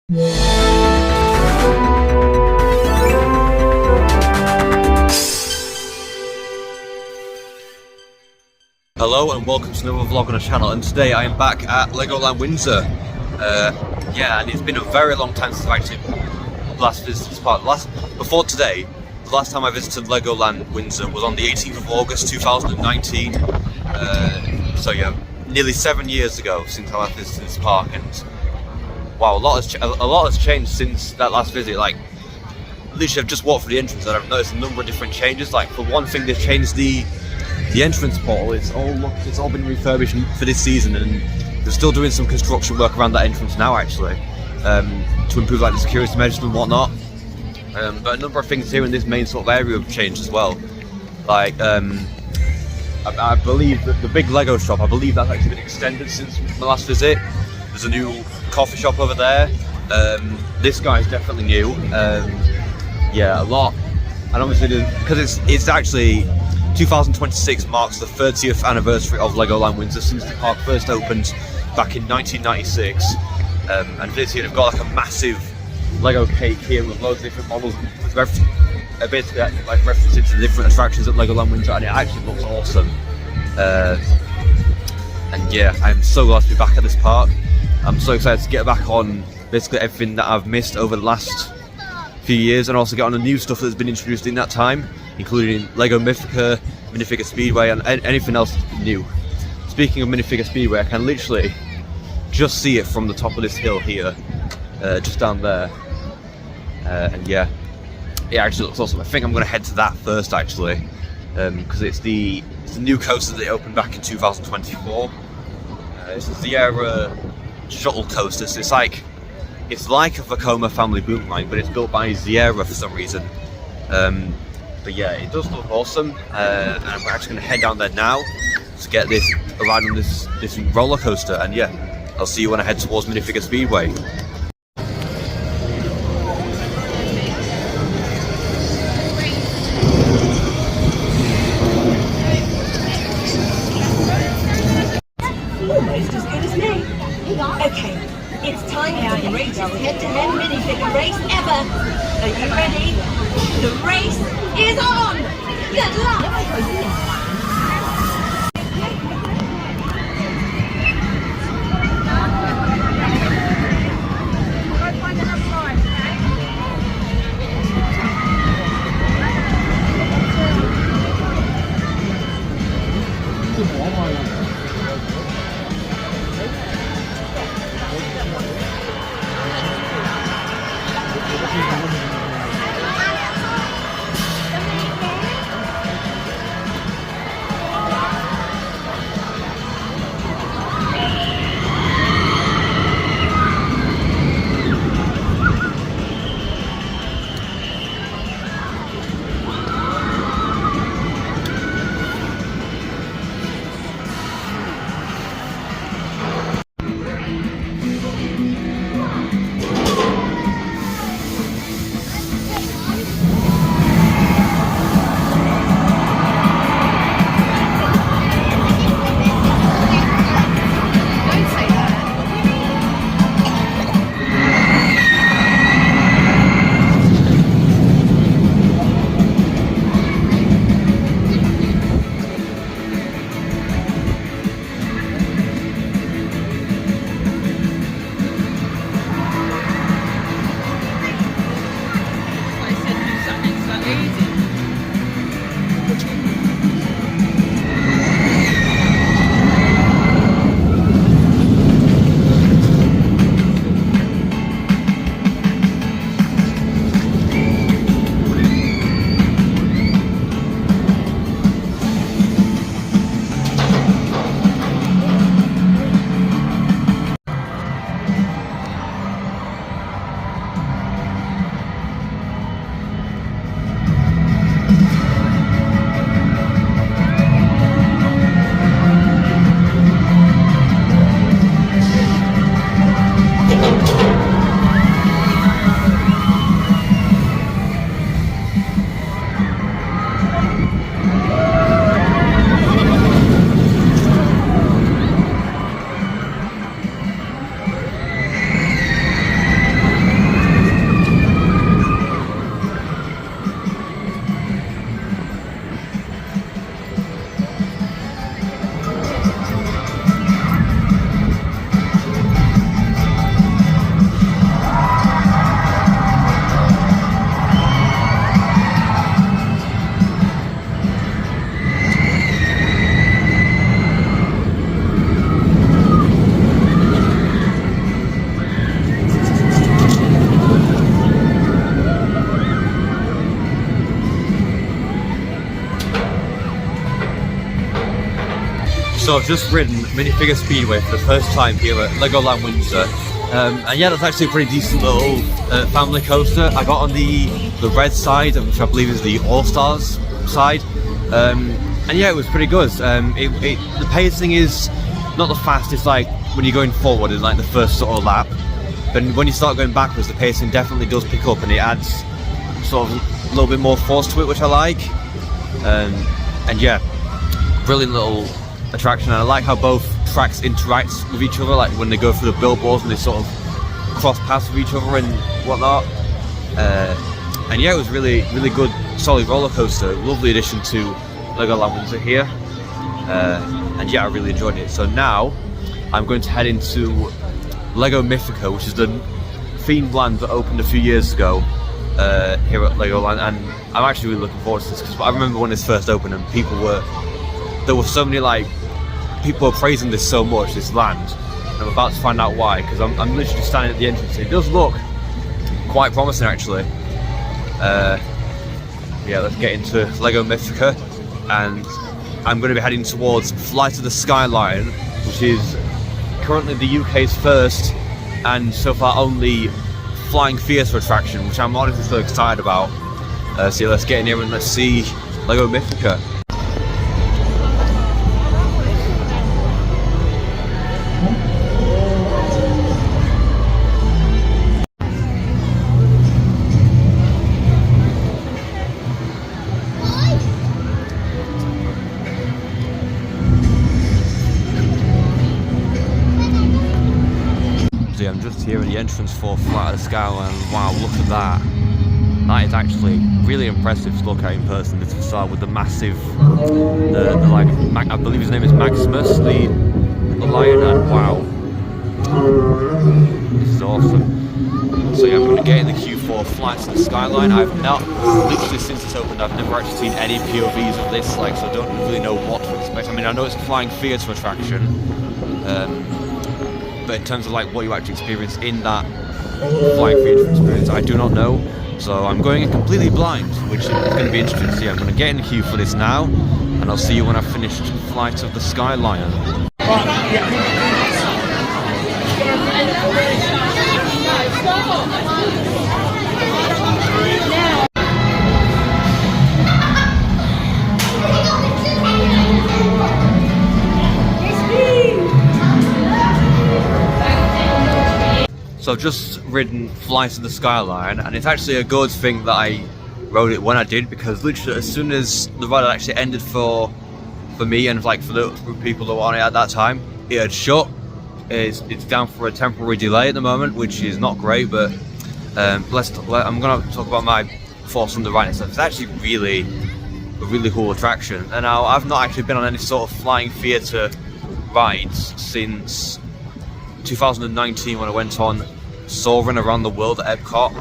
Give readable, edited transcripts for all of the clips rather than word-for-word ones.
Hello and welcome to another vlog on the channel, and today I am back at Legoland Windsor. Yeah, and it's been a very long time since I actually last visited this park. Before today, the last time I visited Legoland Windsor was on the 18th of August 2019. So yeah, nearly 7 years ago since I last visited this park, and wow, a lot has changed since that last visit. Like, literally I've just walked through the entrance and I've noticed a number of different changes. Like, for one thing, they've changed the entrance portal. It's all been refurbished for this season, and they're still doing some construction work around that entrance now, actually, to improve like the security measures and whatnot. But a number of things here in this main sort of area have changed as well. Like, I believe that the big Lego shop, I believe that's actually been extended since my last visit. There's a new coffee shop over there. This guy is definitely new. Yeah, a lot. And obviously, because it's actually 2026 marks the 30th anniversary of Legoland Windsor since the park first opened back in 1996. And this year they've got like a massive Lego cake here with loads of different models, basically like references to the different attractions at Legoland Windsor, and it actually looks awesome. And yeah, I'm so glad to be back at this park. I'm so excited to get back on basically everything that I've missed over the last few years, and also get on the new stuff that's been introduced in that time, including Lego Mythica, Minifigure Speedway, and anything else new. Speaking of Minifigure Speedway, I can literally just see it from the top of this hill here, just down there. And yeah, it actually looks awesome. I think I'm going to head to that first, actually, because it's the new coaster that they opened back in 2024. It's a Sierra shuttle coaster. So it's like a Vekoma family boom line, but it's built by Sierra for some reason. But yeah, it does look awesome, and we're actually going to head down there now to get this ride on this roller coaster. And yeah, I'll see you when I head towards Minifigure Speedway. Almost as good as me. Okay, it's time for the greatest head-to-head minifigure race ever. Are you ready? The race is on! Good luck! So I've just ridden Minifigure Speedway for the first time here at Legoland Windsor. And yeah, that's actually a pretty decent little family coaster. I got on the red side, which I believe is the All-Stars side. And yeah, it was pretty good. The pacing is not the fastest, like when you're going forward in like the first sort of lap. But when you start going backwards, the pacing definitely does pick up, and it adds sort of a little bit more force to it, which I like. And yeah, brilliant little attraction. And I like how both tracks interact with each other, like when they go through the billboards and they sort of cross paths with each other and whatnot. And yeah, it was really good, solid roller coaster. Lovely addition to Legoland Windsor here. And yeah, I really enjoyed it. So now I'm going to head into Lego Mythica, which is the themed land that opened a few years ago here at Legoland, and I'm actually really looking forward to this because I remember when this first opened and there were so many, like, people were praising this so much, this land, and I'm about to find out why, because I'm literally standing at the entrance. It does look quite promising actually. Yeah, let's get into Lego Mythica, and I'm going to be heading towards Flight of the Skyline, which is currently the UK's first and so far only flying theatre attraction, which I'm honestly so excited about. So yeah, let's get in here and let's see Lego Mythica. I'm just here at the entrance for Flight of the Skyline. Wow, look at that. That is actually really impressive to look at in person, this facade with the massive, I believe his name is Maximus, the lion, and wow. This is awesome. So yeah, I'm going to get in the queue for Flight of the Skyline. I've not, literally since it's opened, I've never actually seen any POVs of this, like, so I don't really know what to expect. I mean, I know it's a flying theatre attraction, but in terms of like what you actually experience in that flying theatre experience, I do not know. So I'm going in completely blind, which is going to be interesting to see. I'm going to get in the queue for this now, and I'll see you when I've finished Flight of the Skyline. So I've just ridden Flight of the Skyline, and it's actually a good thing that I rode it when I did, because literally as soon as the ride actually ended for me and like for the people that were on it at that time, it had shut. It's down for a temporary delay at the moment, which is not great, but I'm going to talk about my thoughts on the ride itself. It's actually a really cool attraction. And now I've not actually been on any sort of flying theatre rides since 2019 when I went on Soaring Around the World at Epcot,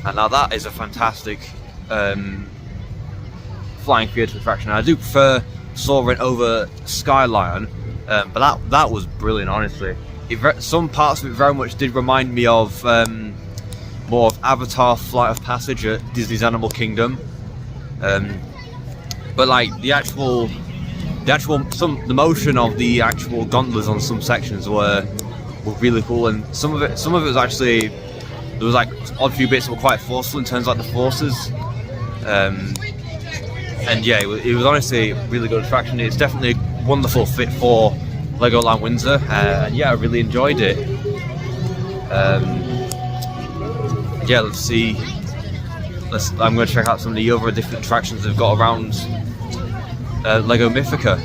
and now that is a fantastic flying theatre attraction. I do prefer Soaring over Skyline, but that was brilliant, honestly. Some parts of it very much did remind me of more of Avatar Flight of Passage at Disney's Animal Kingdom, but like the motion of the actual gondolas on some sections were really cool, and some of it was actually, there was like odd few bits that were quite forceful in terms of like the forces, and yeah, it was honestly a really good attraction. It's definitely a wonderful fit for Legoland Windsor, and yeah, I really enjoyed it. Yeah, let's see. I'm going to check out some of the other different attractions they've got around Lego Mythica.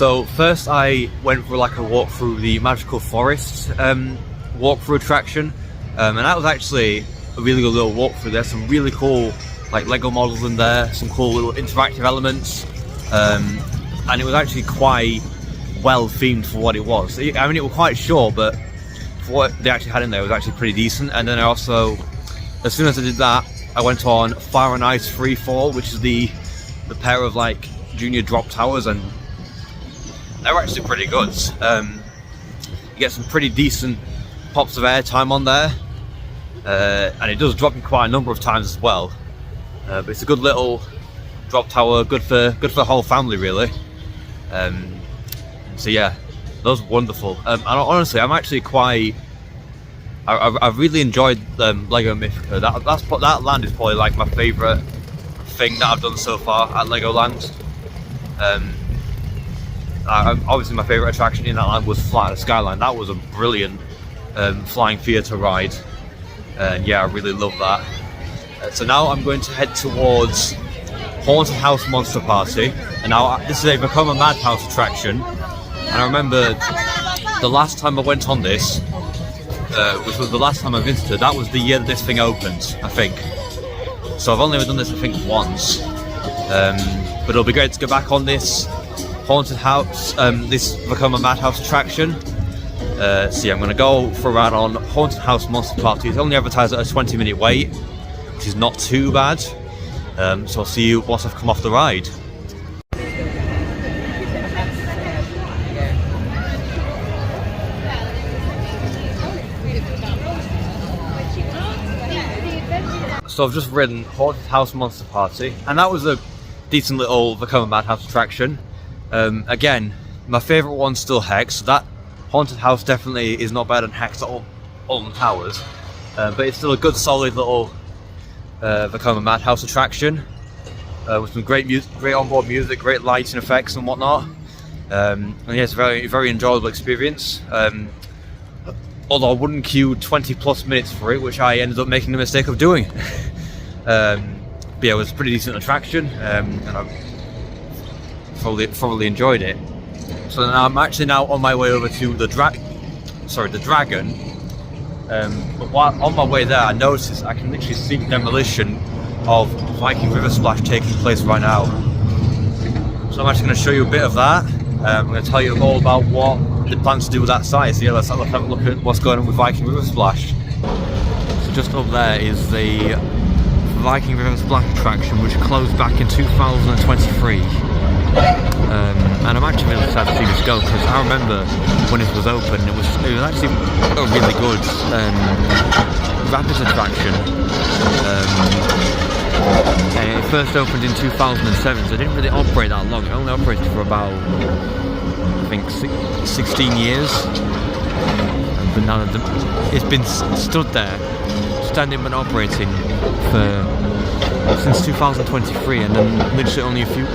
So first I went for like a walk through the Magical Forest walkthrough attraction, and that was actually a really good little walkthrough. There's some really cool like Lego models in there, some cool little interactive elements, and it was actually quite well themed for what it was. I mean, it was quite short, but for what they actually had in there, it was actually pretty decent. And then I also, as soon as I did that, I went on Fire and Ice Free Fall, which is the pair of like junior drop towers, and they were actually pretty good. You get some pretty decent pops of air time on there, and it does drop you quite a number of times as well. But it's a good little drop tower, good for the whole family really. So yeah, those were wonderful. And honestly, I'm actually quite. I really enjoyed Lego Mythica. That land is probably like my favourite thing that I've done so far at Legoland. Obviously, my favourite attraction in that land was Flight of the Skyline. That was a brilliant flying theatre ride, and yeah, I really love that. So now I'm going to head towards Haunted House Monster Party, and now this is a Become a Madhouse attraction. And I remember the last time I went on this, which was the last time I visited, that was the year that this thing opened, I think. So I've only ever done this, I think, once. But it'll be great to get back on this Haunted House, this Become a Madhouse attraction. So yeah, I'm going to go for a ride on Haunted House Monster Party. It's only advertised at a 20-minute wait, which is not too bad. So I'll see you once I've come off the ride. So I've just ridden Haunted House Monster Party, and that was a decent little Become a Madhouse attraction. Again, my favourite one's still Hex. That Haunted House definitely is not better than Hex at Alton Towers, but it's still a good solid little Become a Madhouse attraction, with some great music, great onboard music, great lighting effects and whatnot. And yeah, it's a very enjoyable experience. Although I wouldn't queue 20 plus minutes for it, which I ended up making the mistake of doing. But yeah, it was a pretty decent attraction, and I thoroughly enjoyed it. So now I'm actually on my way over to the Dragon. But while on my way there, I noticed I can literally see demolition of Viking River Splash taking place right now. So I'm actually going to show you a bit of that. I'm going to tell you all about what they plan to do with that site. So yeah, let's have a look at what's going on with Viking River Splash. So just up there is the Viking River Splash attraction, which closed back in 2023. And I'm actually really sad to see this go, because I remember when it was open, it was actually a really good rapids attraction. And it first opened in 2007, so it didn't really operate that long. It only operated for about, I think, 16 years. But now it's been stood there, standing and operating since 2023, and then literally only a few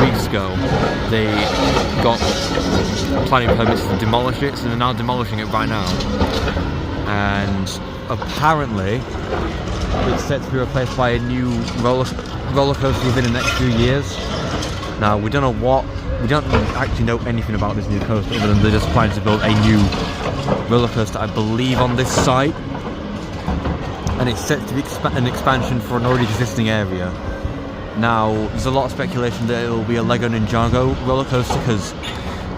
weeks ago they got planning permits to demolish it, so they're now demolishing it right now. And apparently it's set to be replaced by a new roller coaster within the next few years. Now we don't actually know anything about this new coaster, other than they're just planning to build a new roller coaster, I believe, on this site. And it's set to be an expansion for an already existing area. Now, there's a lot of speculation that it will be a Lego Ninjago roller coaster, because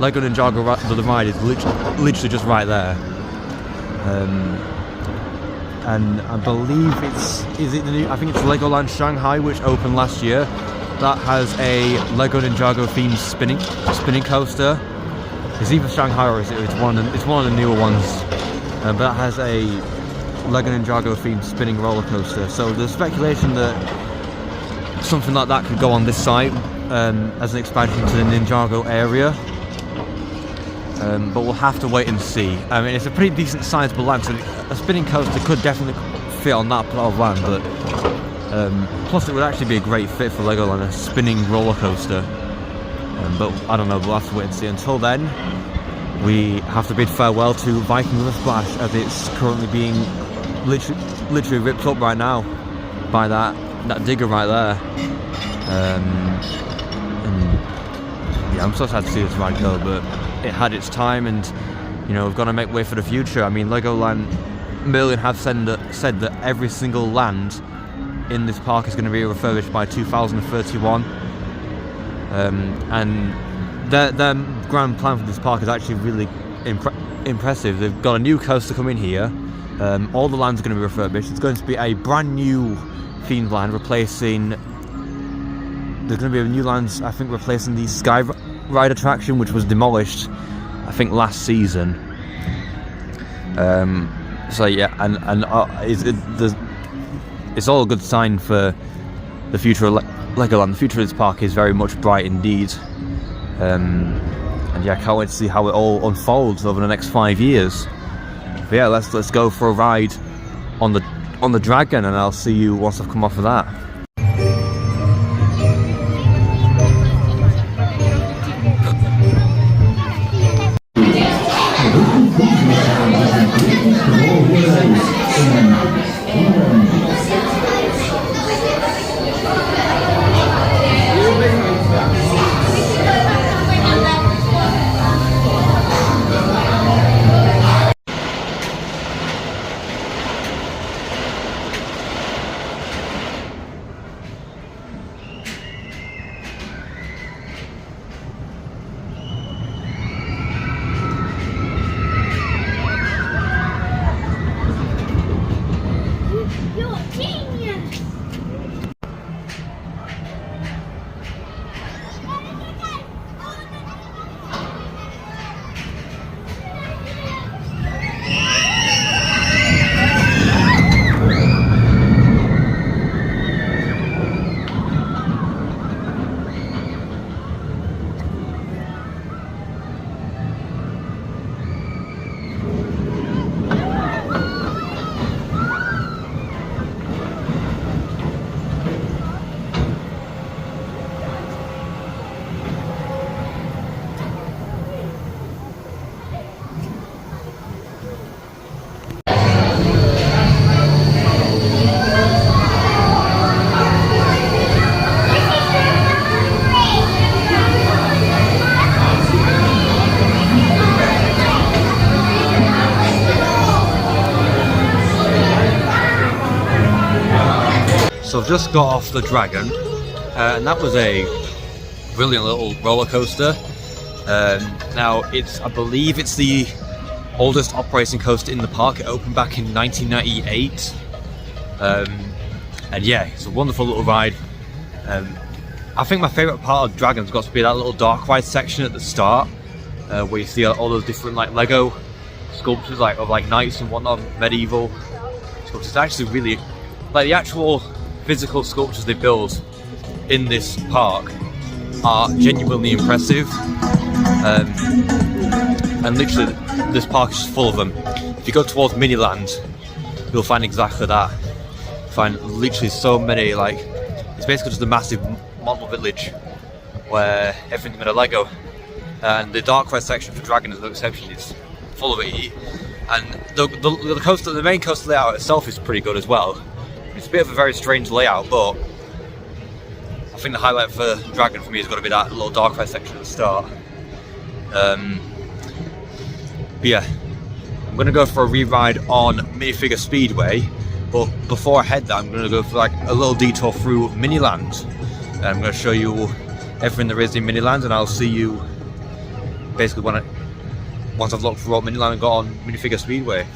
Lego Ninjago, the ride, is literally just right there. And I believe I think it's Legoland Shanghai, which opened last year. That has a Lego Ninjago themed spinning coaster. It's either Shanghai or it's one of the newer ones. But that has a Lego Ninjago themed spinning roller coaster. So there's speculation that something like that could go on this site as an expansion to the Ninjago area. But we'll have to wait and see. I mean, it's a pretty decent sizable land, so a spinning coaster could definitely fit on that plot of land. But plus, it would actually be a great fit for Legoland, a spinning roller coaster. But I don't know. We'll have to wait and see. Until then, we have to bid farewell to Viking River Splash, as it's currently being literally ripped up right now by that digger right there. And yeah, I'm so sad to see this ride go, but it had its time, and you know, we've got to make way for the future. I mean, Legoland, Merlin have said that every single land in this park is going to be refurbished by 2031, and their grand plan for this park is actually really impressive. They've got a new coaster coming here. All the lands are going to be refurbished. It's going to be a brand new themed land replacing. There's going to be a new land, I think, replacing the Sky Ride attraction, which was demolished, I think, last season. So yeah, and it's all a good sign for the future of Legoland. The future of this park is very much bright indeed. And yeah, I can't wait to see how it all unfolds over the next 5 years. But yeah, let's go for a ride on the dragon, and I'll see you once I've come off of that. So I've just got off the dragon, and that was a brilliant little roller coaster. Now I believe it's the oldest operating coaster in the park. It opened back in 1998, and yeah, it's a wonderful little ride. I think my favourite part of Dragon's got to be that little dark ride section at the start, where you see all those different like Lego sculptures, of knights and whatnot, medieval sculptures. It's actually really like the actual physical sculptures they build in this park are genuinely impressive, and literally this park is just full of them. If you go towards Miniland, you'll find exactly that. You find literally so many, it's basically just a massive model village where everything's made of Lego, and the dark ride section for Dragon is no exception. It's full of it, and the main coaster layout itself is pretty good as well. It's a bit of a very strange layout, but I think the highlight for Dragon for me has got to be that little dark ride section at the start. But yeah, I'm going to go for a re-ride on Minifigure Speedway, but before I head there, I'm going to go for a little detour through Miniland. And I'm going to show you everything there is in Miniland, and I'll see you basically once I've looked through all Miniland and got on Minifigure Speedway.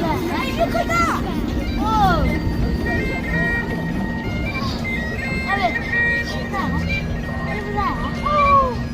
Hey, look at that! Whoa! Over there. Oh!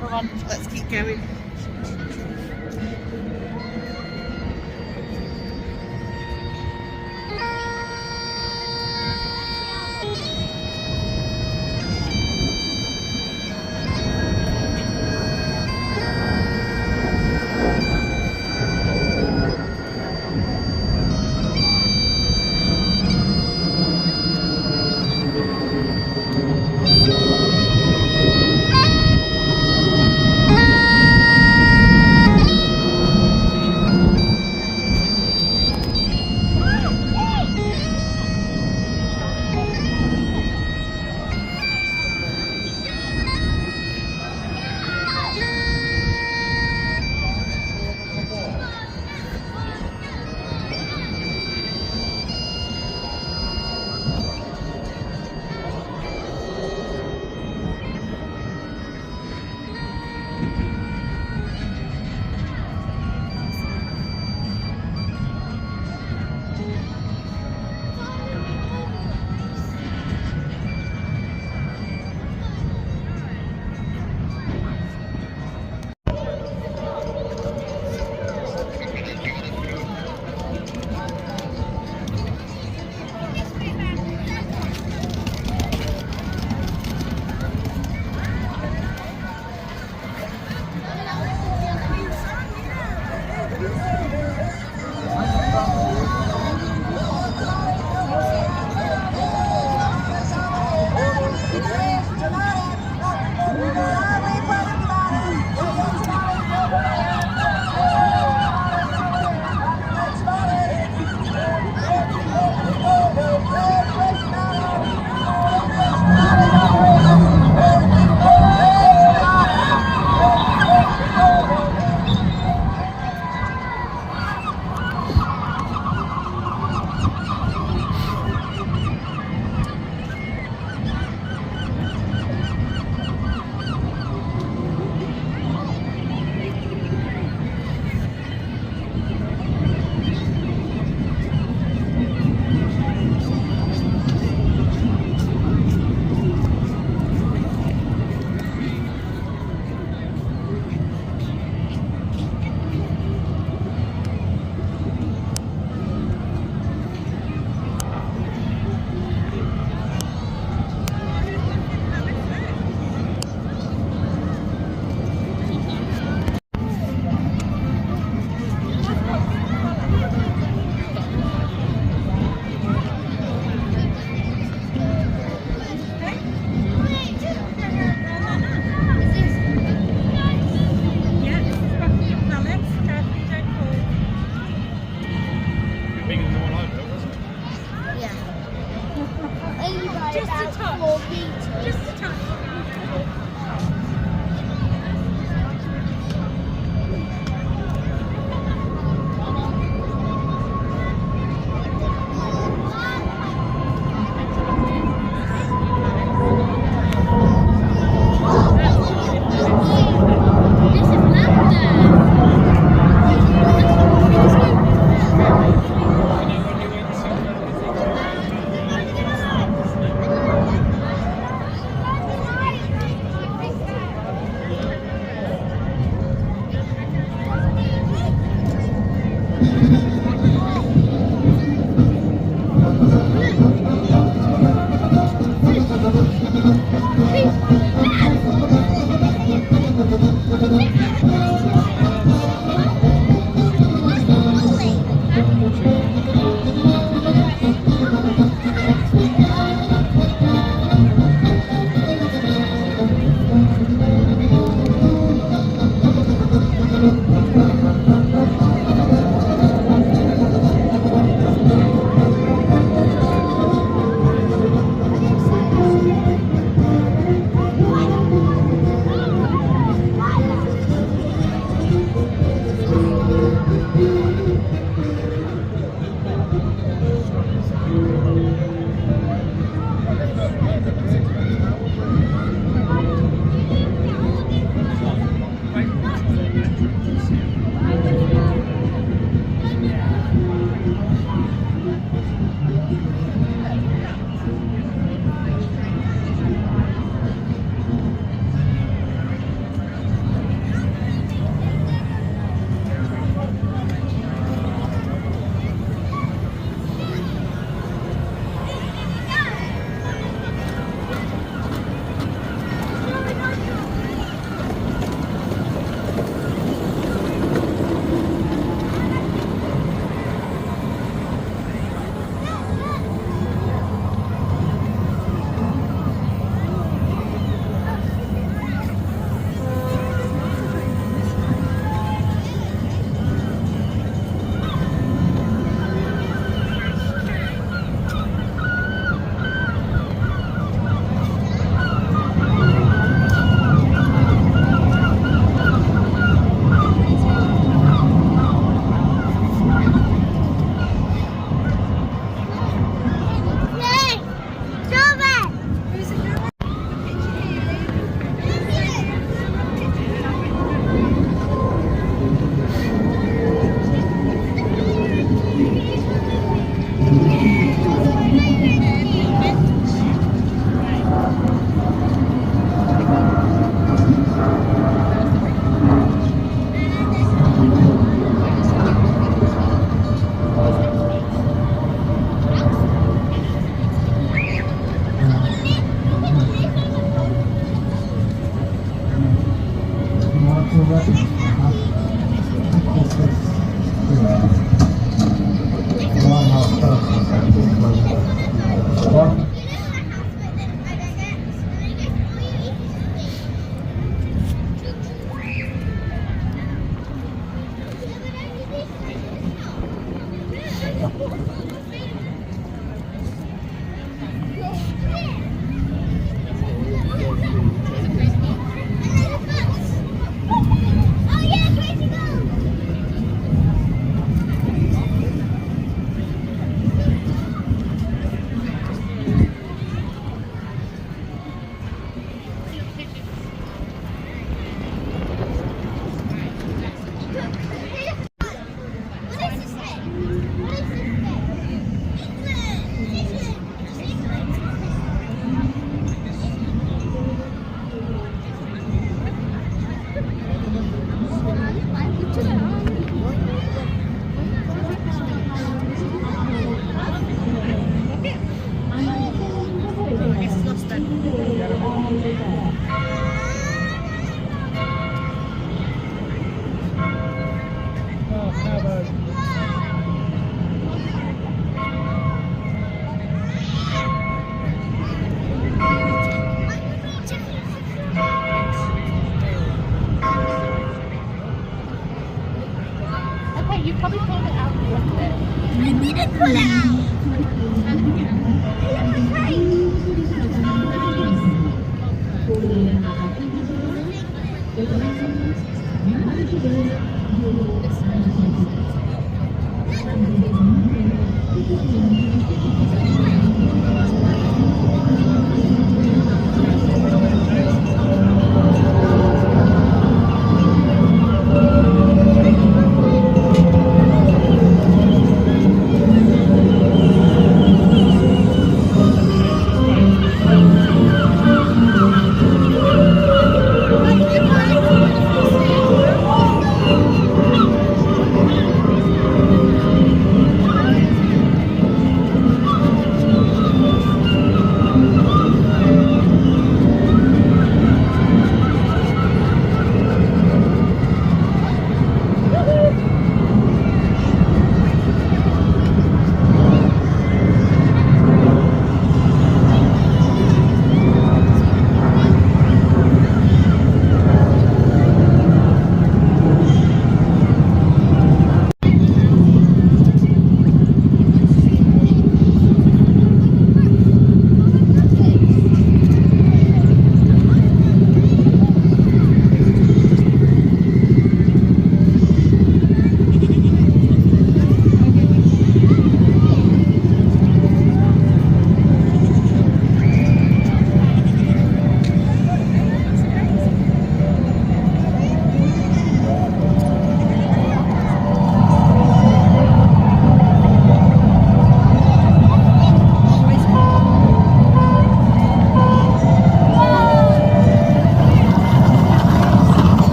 Come on, let's keep going. Probably pulled it out and left it.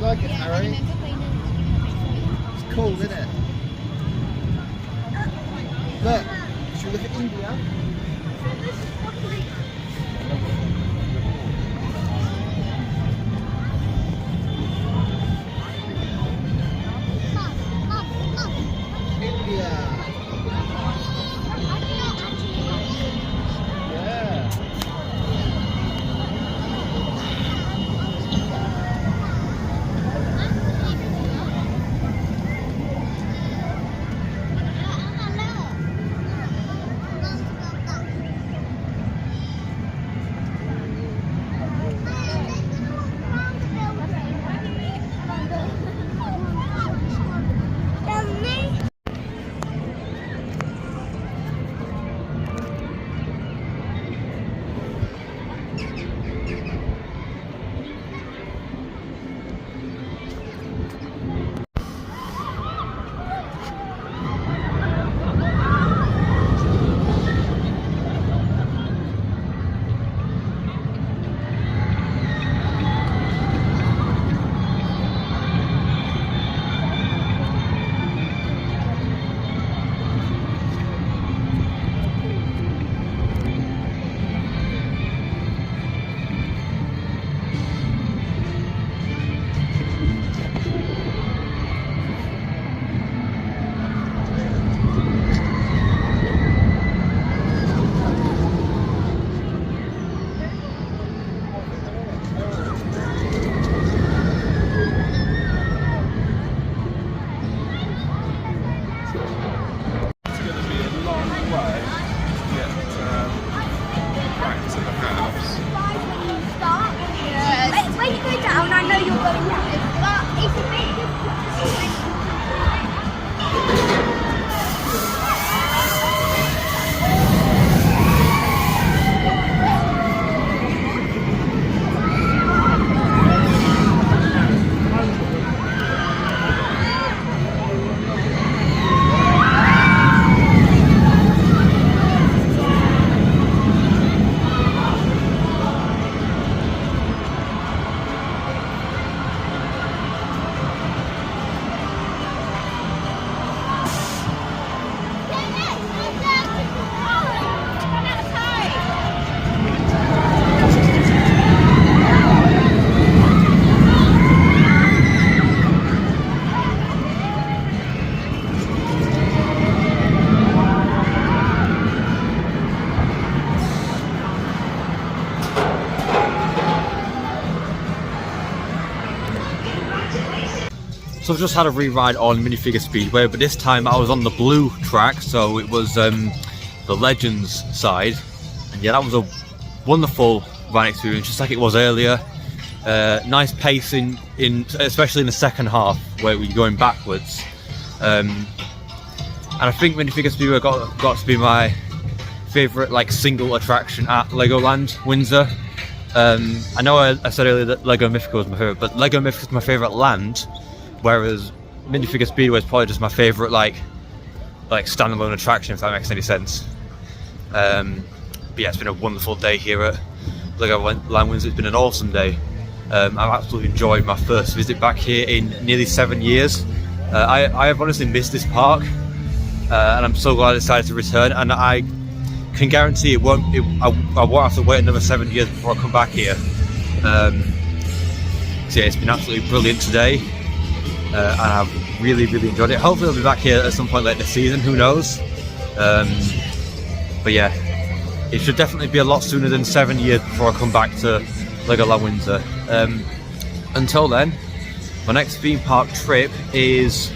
Like it, Harry? It's cool, isn't it? Look, should we look at India? India. Yeah. When you go down, I know you're going down, but it's a bit So I've just had a re-ride on Minifigure Speedway, but this time I was on the blue track, so it was the Legends side. And yeah, that was a wonderful ride experience, just like it was earlier. Nice pacing, especially in the second half, where we're going backwards. And I think Minifigure Speedway got to be my favourite like single attraction at Legoland Windsor. I know I said earlier that Lego Mythica was my favourite, but Lego Mythica is my favourite land. Whereas Minifigure Speedway is probably just my favourite like standalone attraction, if that makes any sense. But yeah, it's been a wonderful day here at Legoland Windsor. It's been an awesome day. I've absolutely enjoyed my first visit back here in nearly 7 years. I have honestly missed this park, and I'm so glad I decided to return. And I can guarantee I won't have to wait another 7 years before I come back here. So yeah, it's been absolutely brilliant today. And I've really enjoyed it. Hopefully I'll be back here at some point later this season, who knows. But yeah, it should definitely be a lot sooner than 7 years before I come back to Legoland Windsor. Until then, my next theme park trip is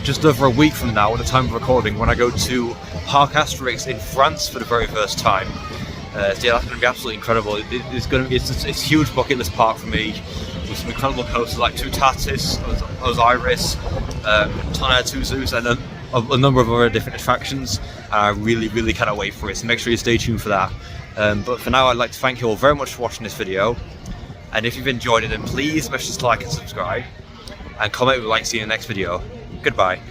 just over a week from now at the time of recording, when I go to Parc Asterix in France for the very first time. So yeah, that's going to be absolutely incredible. It's a huge bucket list park for me, with some incredible coasters like Tutatis, Osiris, Tonnerre, Two Zeus, and a number of other different attractions. I really cannot wait for it, so make sure you stay tuned for that. But for now, I'd like to thank you all very much for watching this video. And if you've enjoyed it, then please smash this like and subscribe. And comment if you'd like to see you in the next video. Goodbye.